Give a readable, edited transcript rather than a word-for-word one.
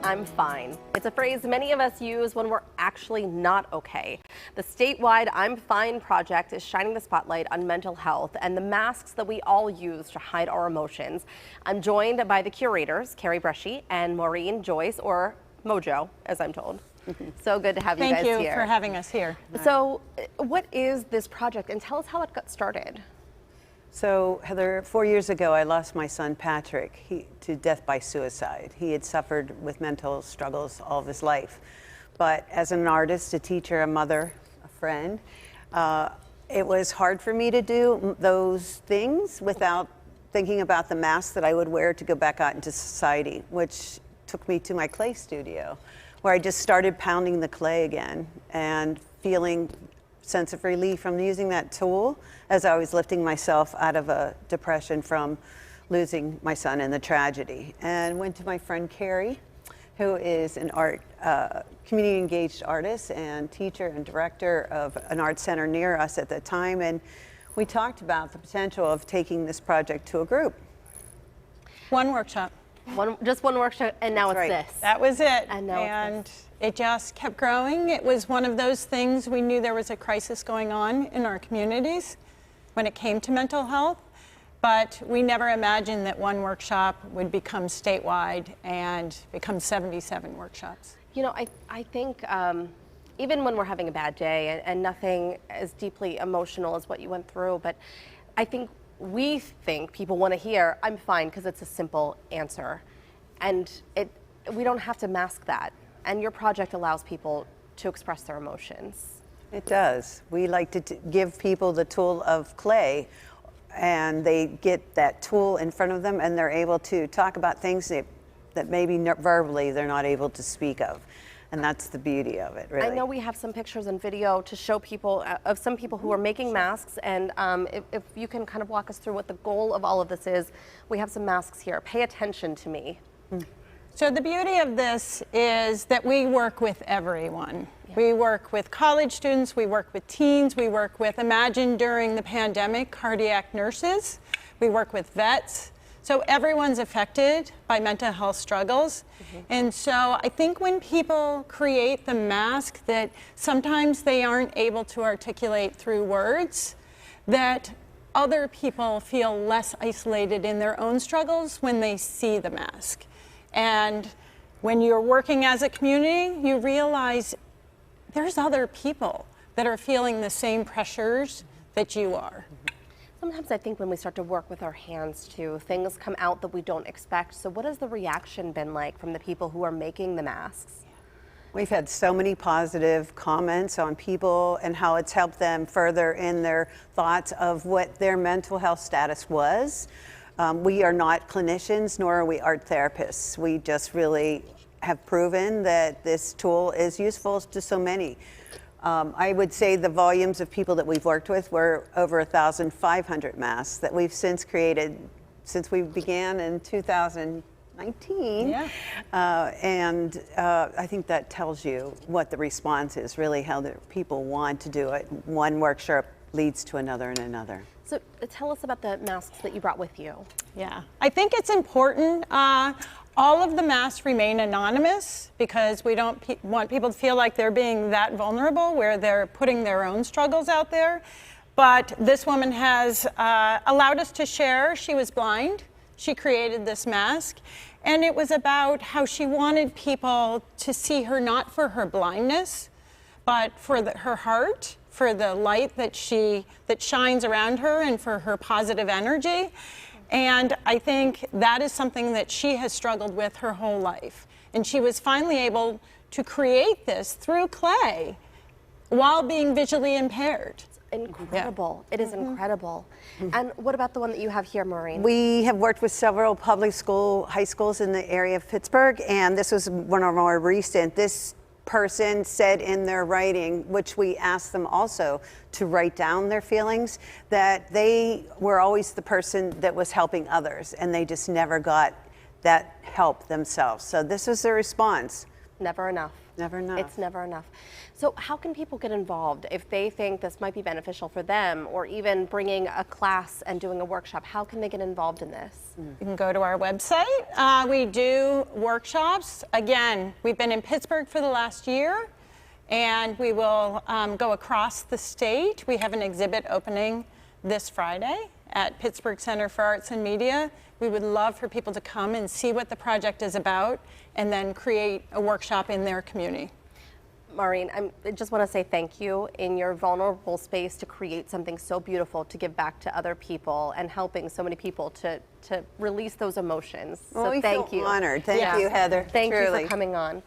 I'm fine. It's a phrase many of us use when we're actually not okay. The statewide I'm Fine project is shining the spotlight on mental health and the masks that we all use to hide our emotions. I'm joined by the curators, Carrie, Breshci, and Maureen, Joyce, or Mojo, as I'm told. So good to have you guys here. Thank you for having us here. So what is this project, and tell us how it got started? So, Heather, 4 years ago, I lost my son, Patrick, to death by suicide. He had suffered with mental struggles all of his life. But as an artist, a teacher, a mother, a friend, it was hard for me to do those things without thinking about the mask that I would wear to go back out into society, which took me to my clay studio, where I just started pounding the clay again and feeling sense of relief from using that tool as I was lifting myself out of a depression from losing my son and the tragedy. And went to my friend Carrie, who is an community engaged artist and teacher and director of an art center near us at the time. And we talked about the potential of taking this project to a group. One workshop. Just one workshop, and now That's it's right. this. That was it. And now it's this. It just kept growing. It was one of those things, we knew there was a crisis going on in our communities when it came to mental health, but we never imagined that one workshop would become statewide and become 77 workshops. You know, I think even when we're having a bad day and nothing as deeply emotional as what you went through, but I think we think people want to hear, I'm fine, because it's a simple answer. And we don't have to mask that. And your project allows people to express their emotions. It does. We like to give people the tool of clay, and they get that tool in front of them and they're able to talk about things that maybe verbally they're not able to speak of. And that's the beauty of it, really. I know we have some pictures and video to show people of some people who are making masks, and if you can kind of walk us through what the goal of all of this is. We have some masks here. Pay attention to me. So the beauty of this is that we work with everyone. Yeah. We work with college students, we work with teens, we work with, imagine during the pandemic, cardiac nurses, we work with vets. So everyone's affected by mental health struggles. And so I think when people create the mask that sometimes they aren't able to articulate through words, that other people feel less isolated in their own struggles when they see the mask. And when you're working as a community, you realize there's other people that are feeling the same pressures that you are. Sometimes I think when we start to work with our hands too, things come out that we don't expect. So what has the reaction been like from the people who are making the masks? We've had so many positive comments on people and how it's helped them further in their thoughts of what their mental health status was. We are not clinicians, nor are we art therapists. We just really have proven that this tool is useful to so many. I would say the volumes of people that we've worked with were over 1,500 masks that we've since created since we began in 2019. Yeah. I think that tells you what the response is, really how the people want to do it. One workshop leads to another and another. So tell us about the masks that you brought with you. Yeah, I think it's important. All of the masks remain anonymous because we don't want people to feel like they're being that vulnerable where they're putting their own struggles out there. But this woman has allowed us to share. She was blind. She created this mask. And it was about how she wanted people to see her not for her blindness, but for her heart, for the light that shines around her, and for her positive energy. And I think that is something that she has struggled with her whole life. And she was finally able to create this through clay while being visually impaired. It's incredible. Yeah. It is incredible. And what about the one that you have here, Maureen? We have worked with several public high schools in the area of Pittsburgh, and this was one of our recent. This person said in their writing, which we asked them also to write down their feelings, that they were always the person that was helping others and they just never got that help themselves. So this was their response. Never enough. Never enough. It's never enough. So how can people get involved if they think this might be beneficial for them, or even bringing a class and doing a workshop? How can they get involved in this? You can go to our website. We do workshops. Again, we've been in Pittsburgh for the last year, and we will go across the state. We have an exhibit opening this Friday at Pittsburgh Center for Arts and Media. We would love for people to come and see what the project is about and then create a workshop in their community. Maureen, I just want to say thank you in your vulnerable space to create something so beautiful to give back to other people and helping so many people to release those emotions. Well, so we thank feel you. honored. Thank you, Heather. Thank you Truly. for coming on.